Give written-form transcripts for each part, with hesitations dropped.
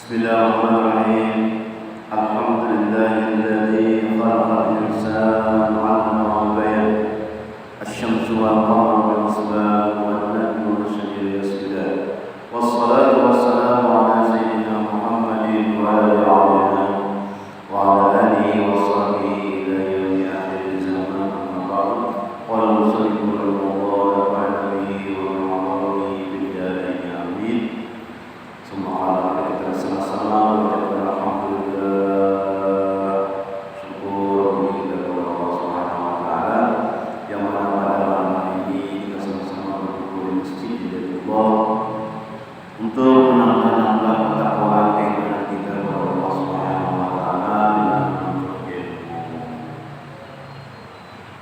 Bismillahirrahmanirrahim. Alhamdulillahilladzi khalaqal insana 'allamahu al-bayan. Asy-syamsu wal qamaru bi-husban wan najmu wasyajari yasjudan. Wassalatu wassalamu ala sayyidina Muhammadin wa ala alihi wa sahbihi ila yaumi akhir zaman. Amma ba'du. Qala musannifun rahimahullah wa nabihi wa ma'amurihi bid-darain amin. Summa kita sama-sama mengucapkan alhamdulillah, syukur kita kepada Allah Subhanahu wa taala yang mana pada malam ini kita sama-sama berkumpul di masjid dari Allah untuk menambah ketakwaan keimanan kita kepada Allah Subhanahu wa taala dengan menuntut ilmu.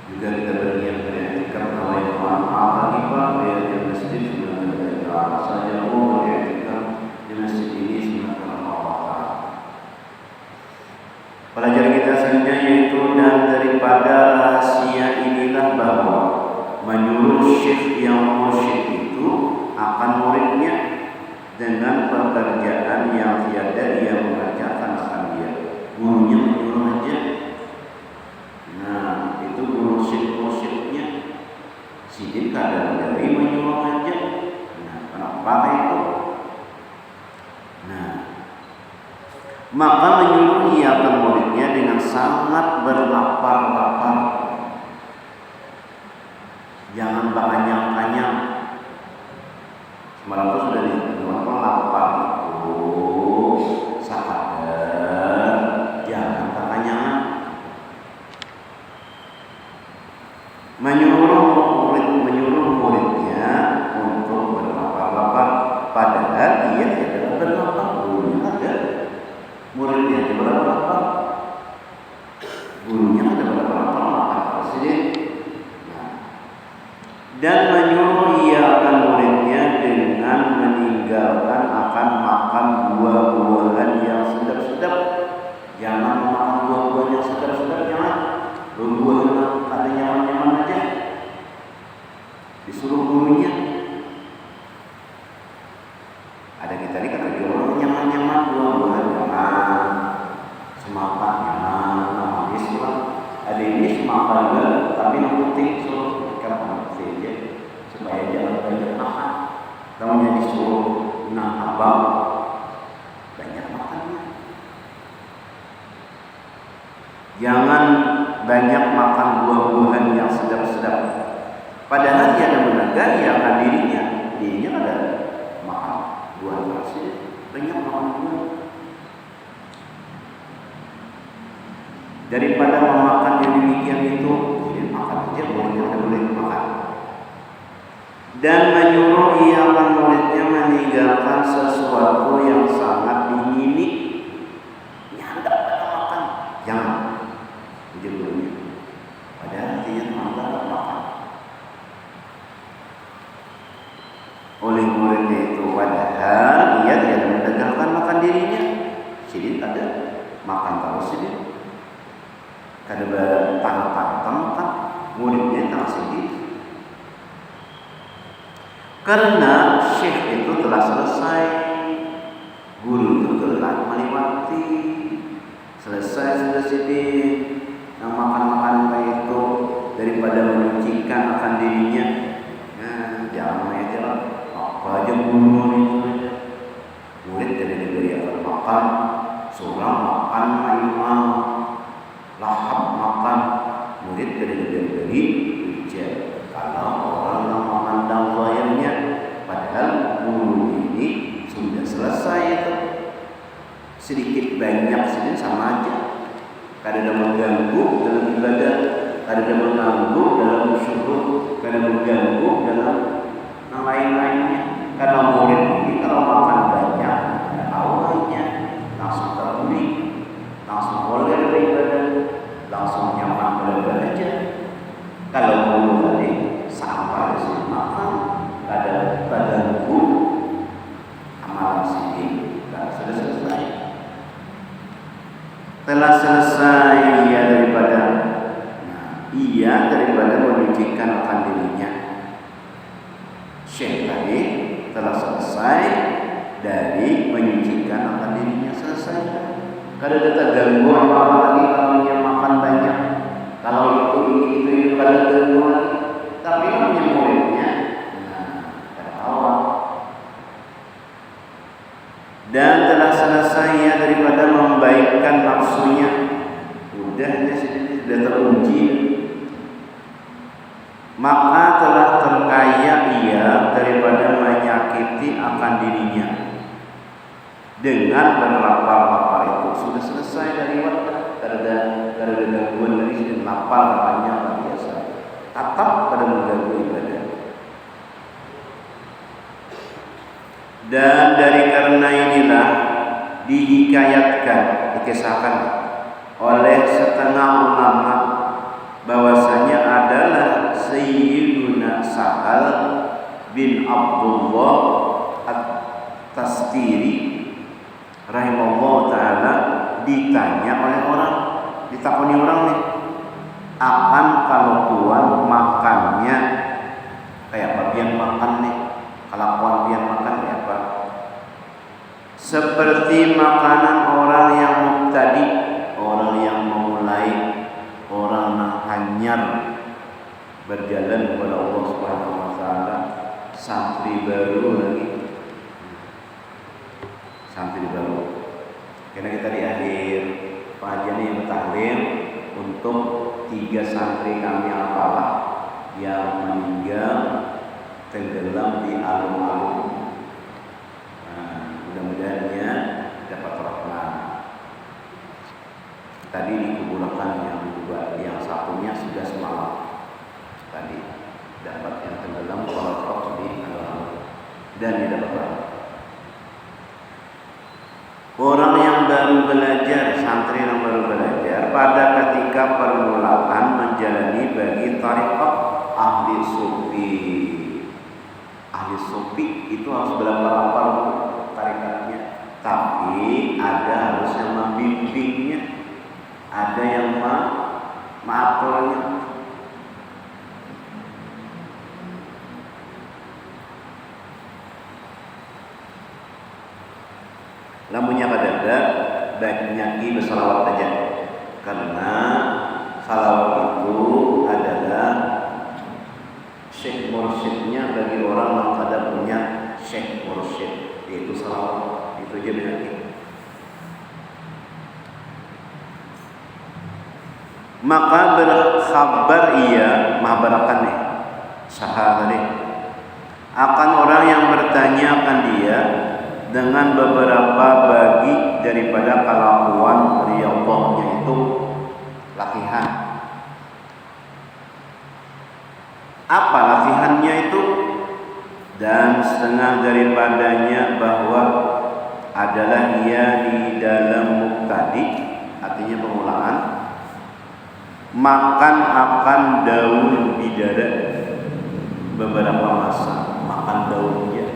Juga kita berniat beriktikaf nawaita al-aqibah di masjid sudah ada saja beriktikaf di masjid ini sunatkan Allah Ta'ala. Pelajaran kita selanjutnya yaitu dan daripada rahasia inilah bahwa menyuruh syekh yang musyrik itu akan muridnya dengan pekerjaan yang tiada ia mengerjakan akan dia. Gurunya menyuruh aja. Nah, itu guru musyrik-musyriknya. Sidin kadang dari menyuruh aja. Nah, kenapa itu? Maka menyuruh ia akan muridnya dengan sangat berlapar-lapar. Jangan beranyang-anyang. Semalam itu sudah ditemukan lapar itu sadar, jangan beranyang. Menyuruh muridnya untuk berlapar-lapar, padahal ia tidak berlapar. Muridnya ada berapa? Gurunya ada berapa? Makan presiden. Dan menyuruh ia akan muridnya dengan meninggalkan akan makan buah-buahan yang sedap-sedap. Jangan makan buah-buahan yang sedap-sedap, jangan. Buah-buahan yang ada nyaman-nyaman aja. Disuruh gurunya. Ada kita ini kata dia orang nyaman-nyaman buah-buahan nyaman, semakan nyaman, manis lah. Ada ini semakan juga, tapi yang penting suruh ikan panas saja supaya jangan banyak makan. Tahunya disuruh abang banyak makannya. Jangan banyak makan buah-buahan yang sedap-sedap. Padahal dia ada menegar ya akan dirinya ada makan buah tersebut, banyak makan buah. Daripada memakan yang demikian itu, jadi makan aja boleh makan. Dan menyuruh ia akan muridnya meninggalkan sesuatu yang sangat diingini. Nyandap pada makan, jangan. Itu gurunya. Padahal dia menganggap makan. Oleh muridnya itu padahal ia tidak menegakkan makan dirinya. Sidin ada makan terus sidin. Kada bertang-tang makan muridnya tak sidin. Karena syekh itu telah selesai, guru itu telah melewati, selesai sudah sidin. Yang makan-makan itu daripada menyucikan akan dirinya. Nah, jangan aja lah. Apa aja guru itu aja. Murid dari negeri akan makan, seorang makan imam, lahap makan. Murid dari negeri ujian. Kalau orang yang memandang zahirnya, padahal guru ini sudah selesai itu. Sedikit banyak sini sama aja. Kadang mengganggu dalam ibadah, kadang mengganggu dalam syukur, kadang mengganggu dalam yang lain-lainnya. Karena murid ini kalau makan banyak, awalnya langsung terpenuhi, langsung boleh beribadah, langsung nyaman beribadah aja. Kalau guru tadi sampai sini makan, kadang guru amalan sini sudah selesai. Telah selesai ia daripada menyucikan akan dirinya. Syekh tadi telah selesai dari menyucikan akan diri. Kada ada terganggu apa lagi kalau dia makan banyak. Kalau itu kada terganggu lagi. Tapi kalau dia muridnya, kada awal. Dan telah selesai ya daripada membaikkan nafsunya. Udah dia sudah teruji. Maka telah terkaya ia daripada menyakiti akan dirinya dengan berlapar-lapar itu. Sudah selesai dari waktu, ada gangguan dari sini, lapar katanya luar biasa, tetap pada mengganggu ibadah. Dan dari karena inilah dihikayatkan, dikisahkan oleh setengah ulama bahwasanya adalah Sayyiduna Sahal bin Abdullah At-Tastiri rahimahullah ta'ala ditanya oleh orang, ditakoni orang nih, akan kalau tuan makannya kayak apa, biar makan nih, kelakuan biar makan kayak apa? Seperti makanan orang yang mubtadi, orang yang memulai, orang yang hanyar berjalan kepada Allah Subhanahu wa taala, santri baru lagi. Santri baru. Karena kita di akhir pengajian yang bertaklim untuk 3 santri kami apalah yang meninggal tenggelam di alun-alun. Mudah-mudahannya dapat rahmat. Tadi dikuburkan yang dua, yang satunya sudah semalam. Tadi dapat yang tenggelam kalau di alun-alun dan dia dapat rahmat. Orang yang baru belajar, santri yang baru belajar pada ketika permulaan menjalani bagi tariqat ahli sufi. Ahli sufi itu harus berapa tarikatnya, tapi ada harus yang membimbingnya, ada yang mengaturnya. Lamunnya kadada baiknya bersalawat saja, karena salawat itu adalah syekh mursyidnya bagi orang yang kada punya syekh mursyid, yaitu salawat. Itu aja berarti. Maka berkhabar ia mahabarakan nih sahabat nih akan orang yang bertanya akan dia dengan beberapa bagi daripada kelakuan riyadhahnya, itu latihan. Apa latihannya itu? Dan setengah daripadanya bahwa adalah ia di dalam muktadi, artinya permulaan, makan akan daun bidara beberapa masa, makan daunnya.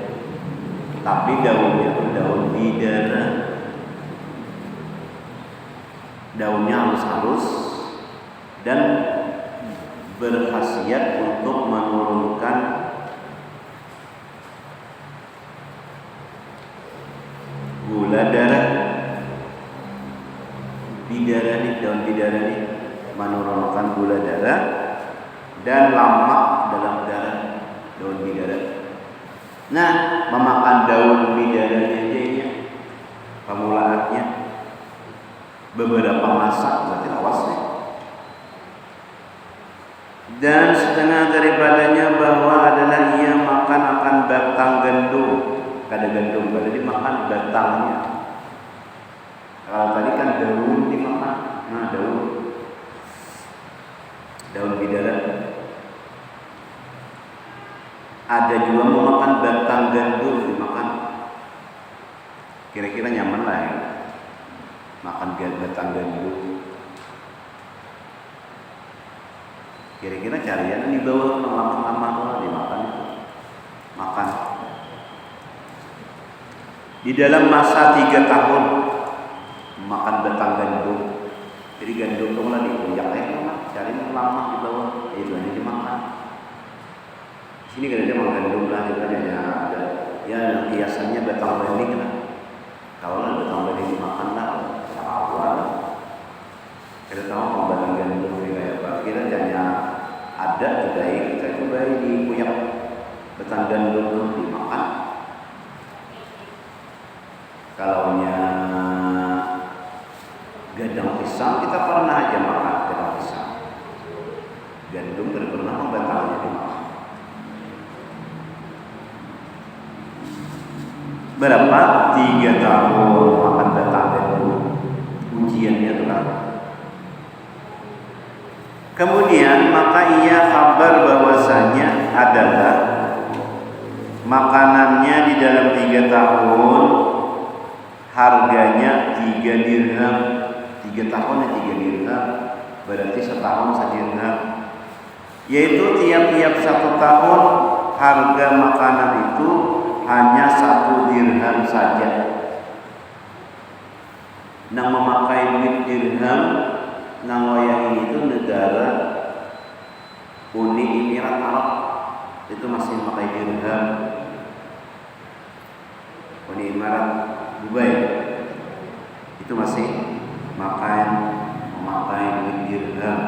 Tapi daunnya itu daun bidara. Daunnya halus-halus dan berkhasiat untuk menurunkan gula darah. Bidara nih, daun bidara nih menurunkan gula darah dan lemak dalam darah. Daun bidara. Nah, memakan daun bidaranya aja, pemulaannya beberapa masa, berarti awas nih. Dan setengah daripadanya bahwa adalah ia makan akan batang gandum. Kada gandum, kada dimakan batangnya. Kalau tadi kan daun dimakan, nah daun bidara. Ada juga memakan batang gandum dimakan. Kira-kira nyaman lah ya, makan batang gandum. Kira-kira carian di bawah lama-lama dimakan. Makan. Di dalam masa 3 tahun makan batang gandum. Jadi gandum itu lah dikoyak cari lama di bawah, itu hanya dimakan. Sini kan ada makan gandum lah, itu ada ya hiasannya batang bening lah. Kalau ada batang bening dimakan lah, apa Kita tahu pembagian wilayah apa? Kita hanya ada kedai, kita coba di punya betan gandum dimakan. Kalaunya gadang pisang, kita pernah aja makan gadang pisang. Gandum tidak pernah membatalnya dimakan. Berapa? 3 tahun makan batang gandum. Ujiannya itu kan. Kemudian maka ia kabar bahwasanya adalah makanannya di dalam 3 tahun harganya 3 dirham. 3 tahun ya 3 dirham, berarti setahun 1 dirham. Yaitu tiap-tiap 1 tahun harga makanan itu hanya 1 dirham saja. Nang memakai duit dirham nang wayang itu negara Uni Emirat Arab itu masih memakai dirham. Uni Emirat Dubai itu masih memakai duit dirham.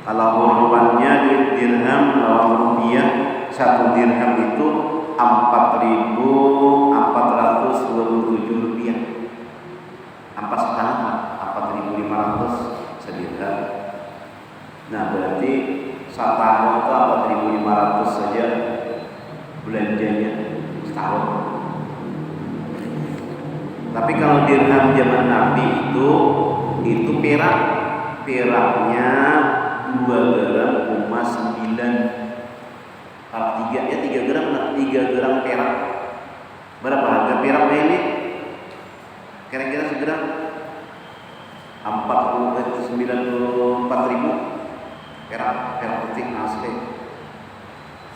Kalau urutannya duit dirham lawan rupiah, 1 dirham itu 4.427 rupiah. 4,500 sedirham. Nah berarti setahun itu 4.500 saja belanjanya setahun. Tapi kalau dirham zaman Nabi itu peraknya 2 gram, 9. Kalau 3 ya 3 gram, 3 gram perak. Berapa harga peraknya ini? Kira-kira segram 94.000 perak putih asli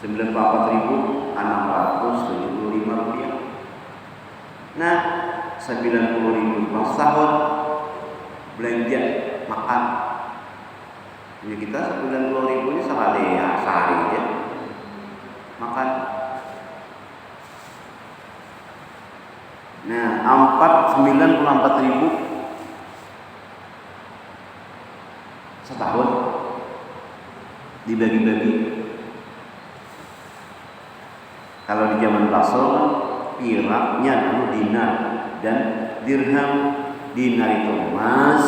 94.675 rupiah. Nah 90.000 setahun belanja makan. Jadi kita 90.000 ini sehari aja makan. Nah 94.000 setahun dibagi-bagi. Kalau di zaman Rasul piraknya dinar dan dirham. Dinar itu emas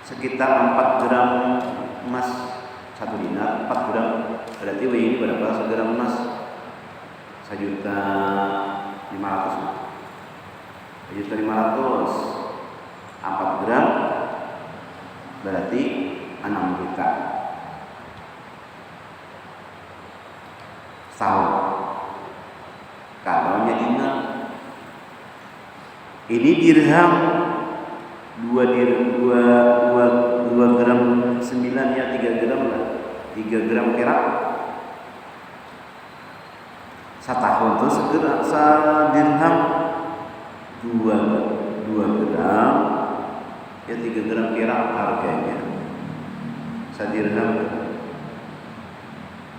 sekitar 4 gram emas 1 dinar 4 gram. Berarti ini berapa segram emas? 1.500.000. 1.500.000 4 gram berarti 6 juta setahun. Kalau dinar ini dirham 2 gram 9 ya 3 gram lah 3 gram perak setahun itu sedirham 2 gram ya 3 gram perak harganya sedirham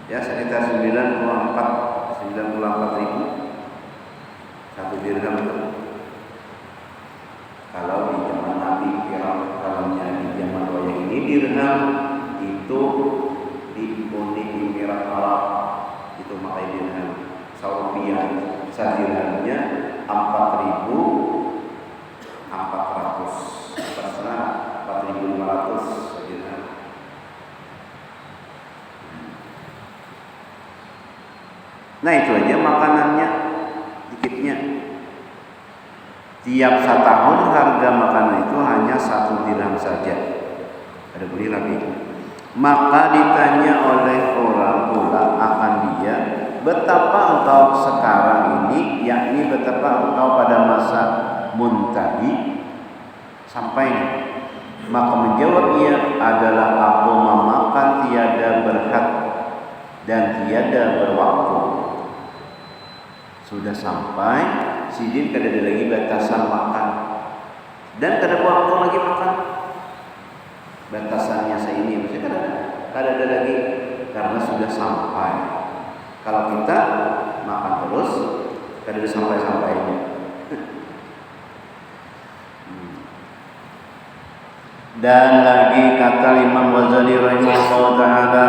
ya sekitar 94.000 1 dirham itu. Kalau di zaman Nabi perak, kalau di zaman raya ini dirham itu di Uni Emirat Arab itu pakai dirham. Rupiah sedirhamnya 4.500 sedirham. Nah itu aja makanannya dikitnya. Tiap setahun harga makanan itu hanya 1 dirham saja. Ada beli lagi. Maka ditanya oleh orang pula akan dia, betapa engkau sekarang ini, yakni betapa engkau pada masa muntahi sampai. Maka menjawab ia, adalah aku memakan tiada berhad dan tiada berwaktu. Sudah sampai sidin kada ada lagi batasan makan dan kada waktu lagi makan. Batasannya seini maksudnya kada ada lagi karena sudah sampai. Kalau kita makan terus kada ada sampai-sampainya. Dan lagi kata Imam Ghazali rahimahullah taala,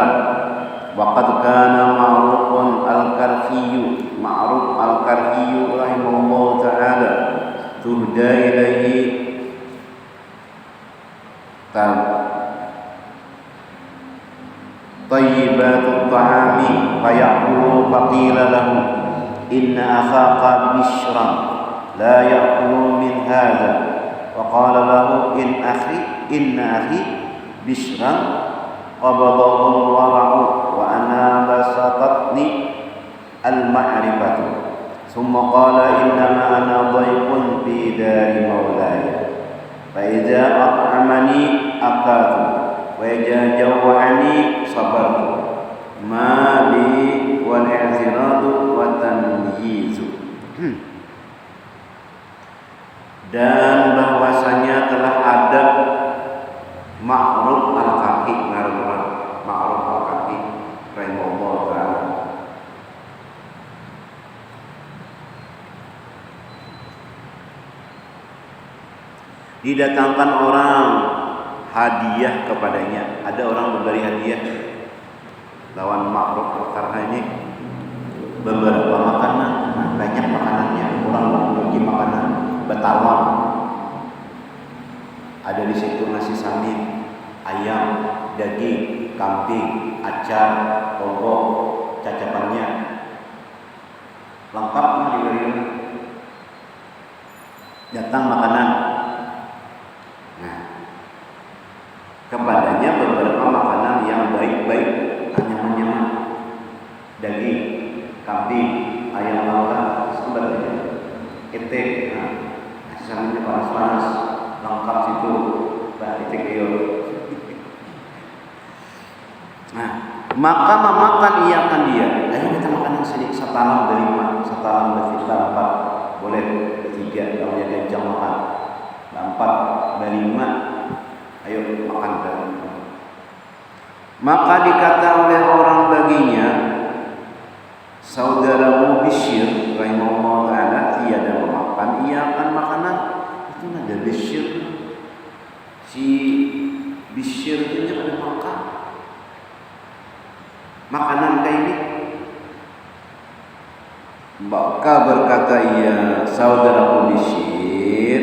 waqad kana Ma'ruf al-Karhi rahimahullah taala turja ilaihi tayyibatut ta'ami fayaqulu faqila lahu inna akhaka bishran la ya'kulu min hadha wa qala lahu inna akhi bishran qabadahu al-wara'u wa ana basatatni al-ma'rifatu thumma qala innama ana dhayfun fi dari maulaya fa idza at'amani akaltu wa idza jawwa'ani sabartu ma li wal i'tiradu wa tamyizu. Dan bahwasanya telah ada Ma'ruf al-Karhi rahimahullah taala. Didatangkan orang hadiah kepadanya. Ada orang memberi hadiah lawan Ma'ruf al-Karhi ini beberapa makanan, banyak makanannya. Orang berbagi makanan bertawar. Ada di situ nasi samin, ayam, daging, kambing, acar, lombok, cacapannya, lengkap diberi. Datang makanan. Nah, kepadanya beberapa makanan yang baik-baik, nyaman-nyaman, daging, kambing, ayam lawan, sebagainya, etek, nasi saminnya panas-panas, lengkap situ, etek iyo. Nah, maka memakan iakan dia. Ayo kita makan yang sini, satalam berlima, satalam bertiga, 4, boleh bertiga, kalau dia kencang makan. 4, berlima, ayo makan berlima. Maka dikata oleh orang baginya, saudaramu Bishr rahimahullah taala tiada memakan iakan makanan. Itu ada Bishr. Si Bishr itu ada makan makanan kayak ini. Maka berkata ia, saudaraku Bishr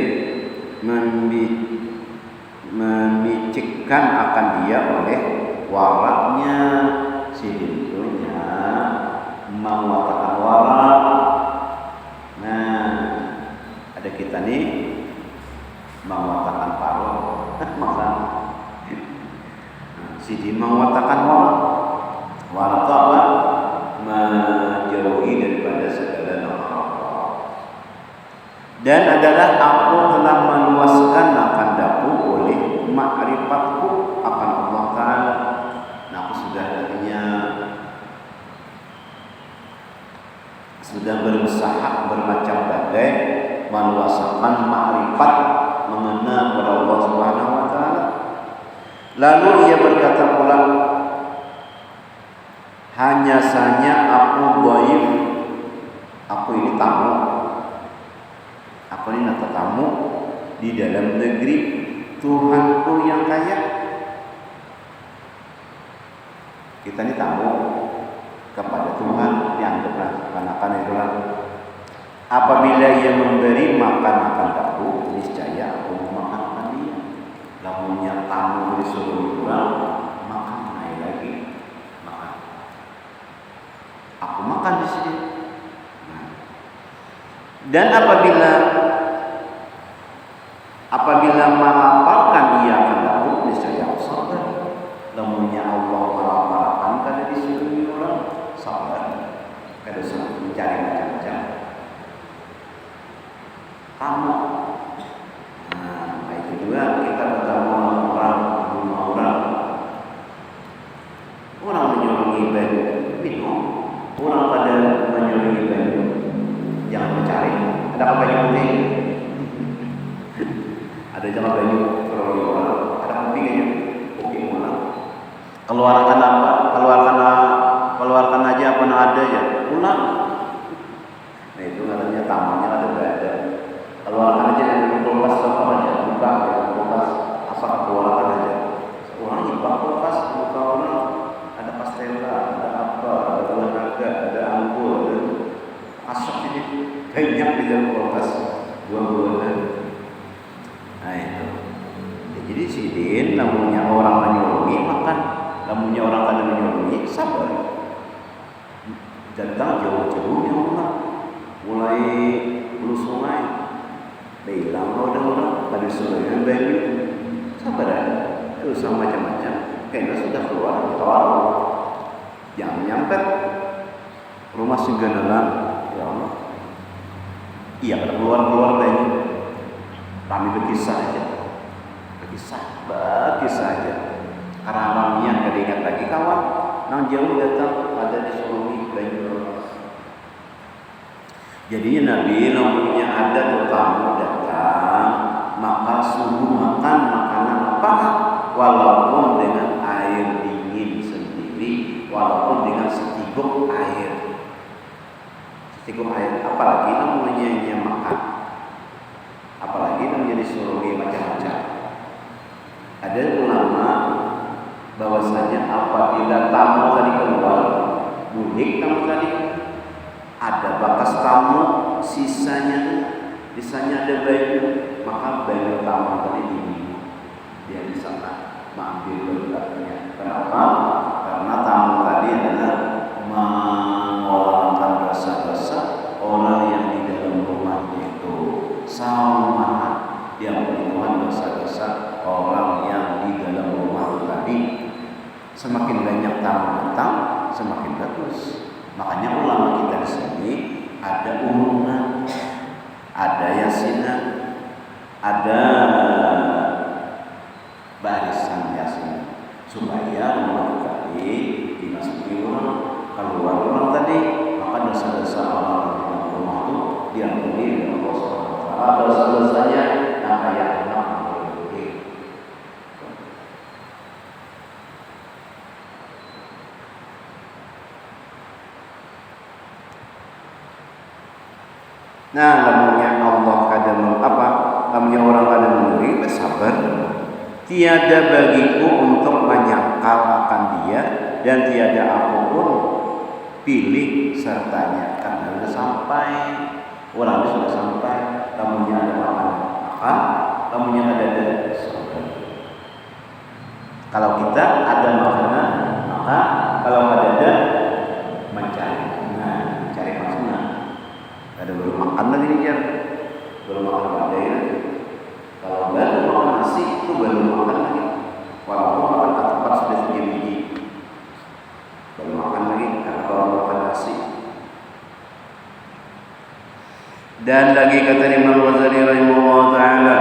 memicikkan akan dia oleh waraknya, si pintunya mengatakan warak. Nah, ada kita nih mengatakan paruh, makan. Si di mengatakan warak. Warak itu apa? Menjauhi daripada segala nama. Dan adalah aku telah meluaskan akan daku oleh ma'rifatku akan Allah Ta'ala. Nah, aku sudah berusaha bermacam bagai meluaskan ma'rifat mengenal kepada Allah Subhanahu wa taala. Lalu ia berkata pula, hanya saja aku dhaif, aku ini tamu. Aku ini tamu di dalam negeri Tuhanku yang kaya. Kita ini tamu kepada Tuhan yang berkanakan itulah. Apabila ia memberi makan akan aku, niscaya aku memakankan dia. Lamunnya tamu disuruh pulang, makan naik lagi, makan. Aku makan di sini. Dan apabila melaparkan ia akan aku, niscaya aku sabar. Lamunnya Allah melaparkan kada disuruh orang, sabar. Kada usah mencari macam-macam. Tamu. Nah, itu juga kita bertemu rumah orang. Orang menyuruh baju minum, orang pada menyuruh baju jangan mencari. Ada apa baju putih? Ada jangan baju perlu orang. Ada pentingnya putih orang. Keluarkan apa? Keluarkan aja apa yang ada ya. Pulang. Nah itu katanya tamannya ada berada. Keluarkan aja dari kulkas apa aja, buka dari kulkas asal keluar sidin namanya orang menyolongi makan, namanya orang kada menyolongi sabar. Datang jauh-jauh yang rumah, mulai hulu sungai, bilang orang tadi sore yang baik sabar ya, terus sama macam-macam. Kayaknya sudah keluar warung, yang nyampe rumah Singganelan, ya Allah. Iya, keluar baik. Kami berkisah aja. Berkisah aja. Karena alamnya kada ingat lagi kawan, nang jauh datang ada di Solomi Banyu. Jadi Nabi namanya ada tetamu datang, maka suruh makan makanan apa? Walaupun dengan air dingin sendiri, walaupun dengan seteguk air. Seteguk air, apalagi namanya makan. Apalagi namanya disuruhi macam-macam. Ada ulama bahwasanya apabila tamu tadi keluar, bulik tamu tadi, ada bakas tamu, sisanya ada bayi, maka bayi tamu tadi diminum. Dia di sana mengambil beratnya. Kenapa? Karena tamu tadi adalah mengolahkan dosa-dosa orang yang di dalam rumahnya itu sama yang melakukan dosa-dosa orang yang di dalam rumah itu tadi. Semakin banyak tamu datang, semakin bagus. Makanya ulama kita di sini ada urunan, ada yasinan, ada barisan yasin, supaya rumah tadi dimasuki orang, keluar orang tadi, maka dosa-dosa orang di dalam rumah itu diampuni oleh Allah Subhanahu wa taala. Dosa-dosanya yang kayak anak. Nah, namanya Allah kadang namanya orang kadang memberi bersabar. Tiada bagiku untuk menyangkal akan dia dan tiada apapun pilih sertanya karena sudah sampai, orang itu sudah sampai, namanya ada makan, namanya ada sabar. Kalau kita ada makanan, maka kalau ada mencari. Ada belum makan lagi nih kan, belum makan badai lagi. Kalau baru makan nasi itu baru makan lagi. Walaupun makan ketupat sudah 3 biji, baru makan lagi karena baru makan nasi. Dan lagi kata Imam Ghazali rahimahullah taala,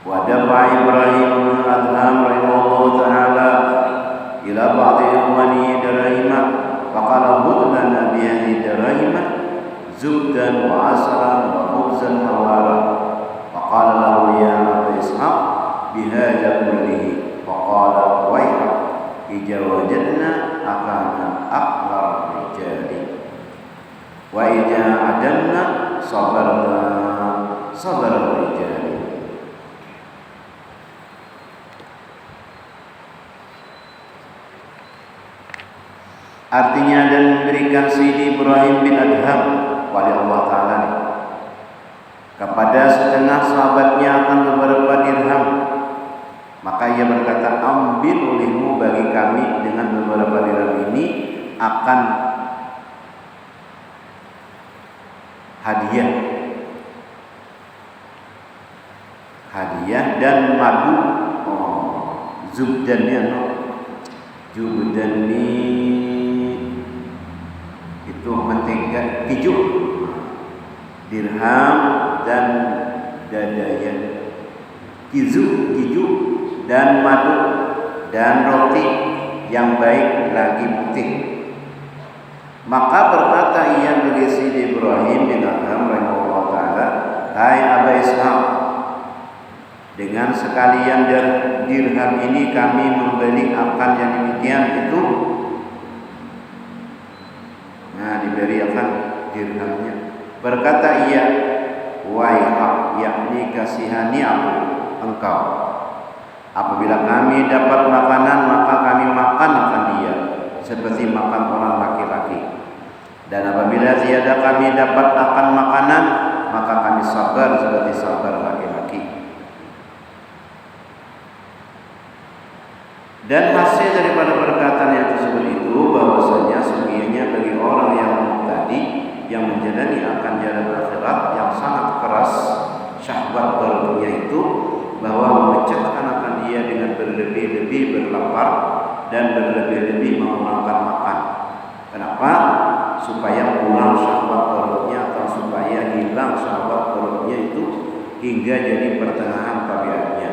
wa dafa Ibrahim bin Adham rahimahullah taala ila ba'di ikhwani darahima faqala budlana bi hadhihi darahima zubdan wa asran wa khubzan hawara faqala lahu ya Aba Ishaq bihadha kullihi faqala waiha ija wajadna akana aqlar rijali wa ija adamna sabarna rijali. Artinya dan memberikan Sayyidi Ibrahim bin Adham wali Allah Ta'ala nih, kepada setengah sahabatnya akan beberapa dirham, maka ia berkata, ambil olehmu bagi kami dengan beberapa dirham ini akan hadiah dan madu. Zubdan itu mentega keju, dirham dan dadayan, keju dan madu dan roti yang baik lagi putih. Maka berkata ia bagi Sayyidi Ibrahim bin Adham rahimahullah taala, hai Aba Ishaq, dengan sekalian dirham ini kami membeli akan yang demikian itu. Nah, diberi akan dirhamnya. Berkata ia, wahai yakni kasihani aku engkau. Apabila kami dapat makanan maka kami makan akan dia seperti makan orang laki-laki. Dan apabila tiada kami dapat akan makanan maka kami sabar seperti sabar laki-laki. Dan hasil daripada perkataan yang tersebut itu bahwasanya sungguhnya bagi orang yang tadi yang menjalani akan jalan akhirat yang sangat keras syahwat perutnya itu, bahwa memecahkan akan dia dengan berlebih-lebih berlapar dan berlebih-lebih mengurangkan makan. Kenapa? Supaya pulang syahwat perutnya atau supaya hilang syahwat perutnya itu hingga jadi pertengahan tabiatnya.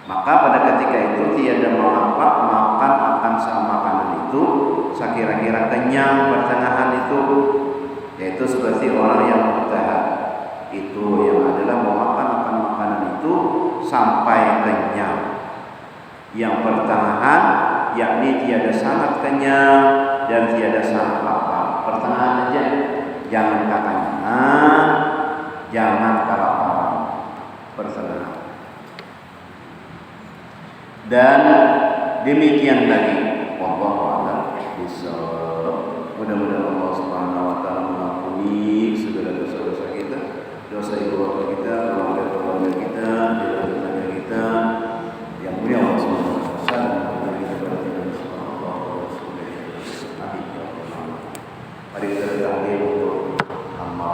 Maka pada ketika itu tiada mengapa makan akan makanan itu sekira-kira kenyang pertengahan itu, yaitu seperti orang yang murtad itu yang adalah memakan akan makanan itu sampai kenyang. Yang pertengahan yakni tiada sangat kenyang dan tiada sangat lapar. Pertengahan aja, jangan kekenyangan, jangan kelaparan. Pertengahan. Dan demikian lagi, wallahu a'lam bishawab. Mudah-mudahan Allah Subhanahu wa taala mengampuni segala dosa-dosa kita, dosa ibu bapa kita, keluarga kita, tetangga kita, yang mulia Allah Subhanahu wa taala dan kita kepada Allah Subhanahu wa taala. Amin ya rabbal alamin. Mari kita